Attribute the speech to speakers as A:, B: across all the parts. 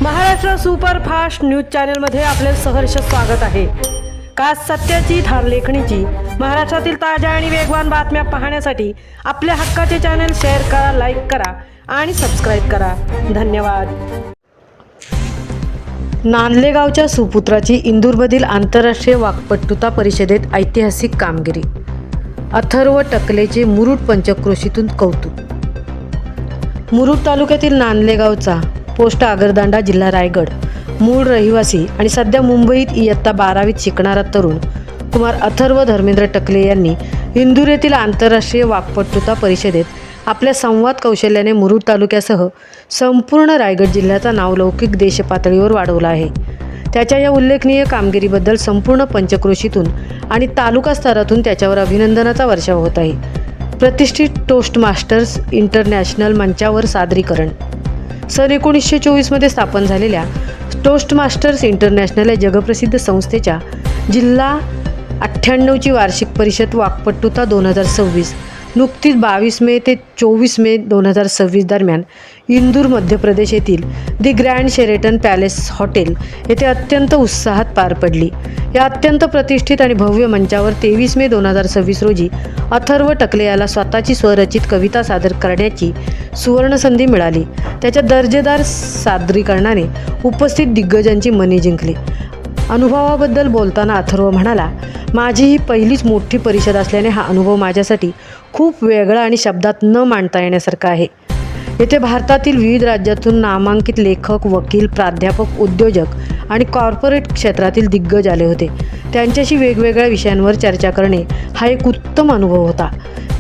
A: Maharashtra superfast news चॅनलमध्ये आपले सहर्ष स्वागत आहे। खास सत्याची थार लेखणीची महाराष्ट्रातील ताज्या आणि वेगवान बातम्या पाहण्यासाठी आपल्या हक्काचे चॅनल शेअर करा, लाईक करा आणि सबस्क्राईब करा। धन्यवाद। नांदलेगावच्या सुपुत्राची इंदूरमधील आंतरराष्ट्रीय वाक्पटुता परिषदेत ऐतिहासिक कामगिरी। अथर्व टकलेचे मुरुड पंचक्रोशीतून कौतुक। मुरुड तालुक्यातील नांदलेगावचा पोस्ट आगरदांडा, जिल्हा रायगड, मूळ रहिवासी आणि सध्या मुंबईत इयत्ता 12वीत शिकणारा तरुण कुमार अथर्व धर्मेंद्र टकले यांनी इंदूर येथील आंतरराष्ट्रीय वाक्पटुता परिषदेत आपल्या संवाद कौशल्याने मुरुड तालुक्यासह संपूर्ण रायगड जिल्ह्याचा नावलौकिक देशपातळीवर वाढवला आहे। त्याच्या या उल्लेखनीय कामगिरीबद्दल संपूर्ण पंचक्रोशीतून आणि तालुका स्तरातून त्याच्यावर अभिनंदनाचा वर्षाव होत आहे। प्रतिष्ठित टोस्ट मास्टर्स इंटरनॅशनल मंचावर सादरीकरण। सन 1924 मध्ये स्थापन झालेल्या टोस्ट मास्टर्स इंटरनॅशनल या जगप्रसिद्ध संस्थेच्या जिल्हा 98ची वार्षिक परिषद वाक्पटुता 2026 नुकतीच 22 मे ते 24 मे 2026 दरम्यान इंदूर, मध्य प्रदेश येथील दी ग्रँड शेरेटन पॅलेस हॉटेल येथे अत्यंत उत्साहात पार पडली। या अत्यंत प्रतिष्ठित आणि भव्य मंचावर 23 मे 2026 रोजी अथर्व टकले याला स्वतःची स्वरचित कविता सादर करण्याची सुवर्ण संधी मिळाली। त्याच्या दर्जेदार सादरीकरणाने उपस्थित दिग्गजांची मने जिंकली। अनुभवाबद्दल बोलताना अथर्व म्हणाला, माझी ही पहिलीच मोठी परिषद असल्याने हा अनुभव माझ्यासाठी खूप वेगळा आणि शब्दात न मांडता येण्यासारखा आहे। येथे भारतातील विविध राज्यातून नामांकित लेखक, वकील, प्राध्यापक, उद्योजक आणि कॉर्पोरेट क्षेत्रातील दिग्गज आले होते। त्यांच्याशी वेगवेगळ्या विषयांवर चर्चा करणे हा एक उत्तम अनुभव होता।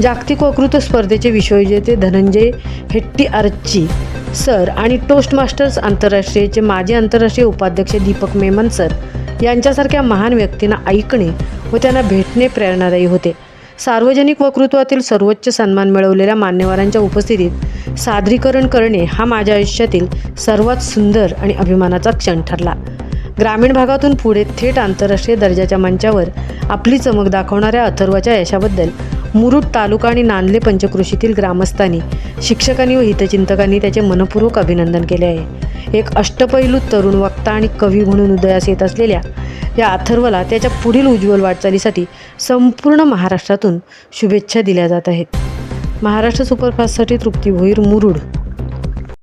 A: जागतिक वक्तृत्व स्पर्धेचे विश्वविजेते धनंजय हेट्टीआर्ची सर आणि टोस्ट मास्टर्स आंतरराष्ट्रीयचे माजी आंतरराष्ट्रीय उपाध्यक्ष दीपक मेमन सर यांच्यासारख्या महान व्यक्तींना ऐकणे व त्यांना भेटणे प्रेरणादायी होते। सार्वजनिक वक्तृत्वातील सर्वोच्च सन्मान मिळवलेल्या मान्यवरांच्या उपस्थितीत सादरीकरण करणे हा माझ्या आयुष्यातील सर्वात सुंदर आणि अभिमानाचा क्षण ठरला। ग्रामीण भागातून पुढे थेट आंतरराष्ट्रीय दर्जाच्या मंचावर आपली चमक दाखवणाऱ्या अथर्वच्या यशाबद्दल मुरुड तालुका आणि नांदले पंचक्रोशीतील ग्रामस्थांनी, शिक्षकांनी व हितचिंतकांनी त्याचे मनपूर्वक अभिनंदन केले आहे। एक अष्टपैलू तरुण वक्ता आणि कवी म्हणून उदयास येत असलेल्या या अथर्वला त्याच्या पुढील उज्ज्वल वाटचालीसाठी संपूर्ण महाराष्ट्रातून शुभेच्छा दिल्या जात आहेत। महाराष्ट्र सुपरफास्टसाठी तृप्ती भोईर, मुरुड।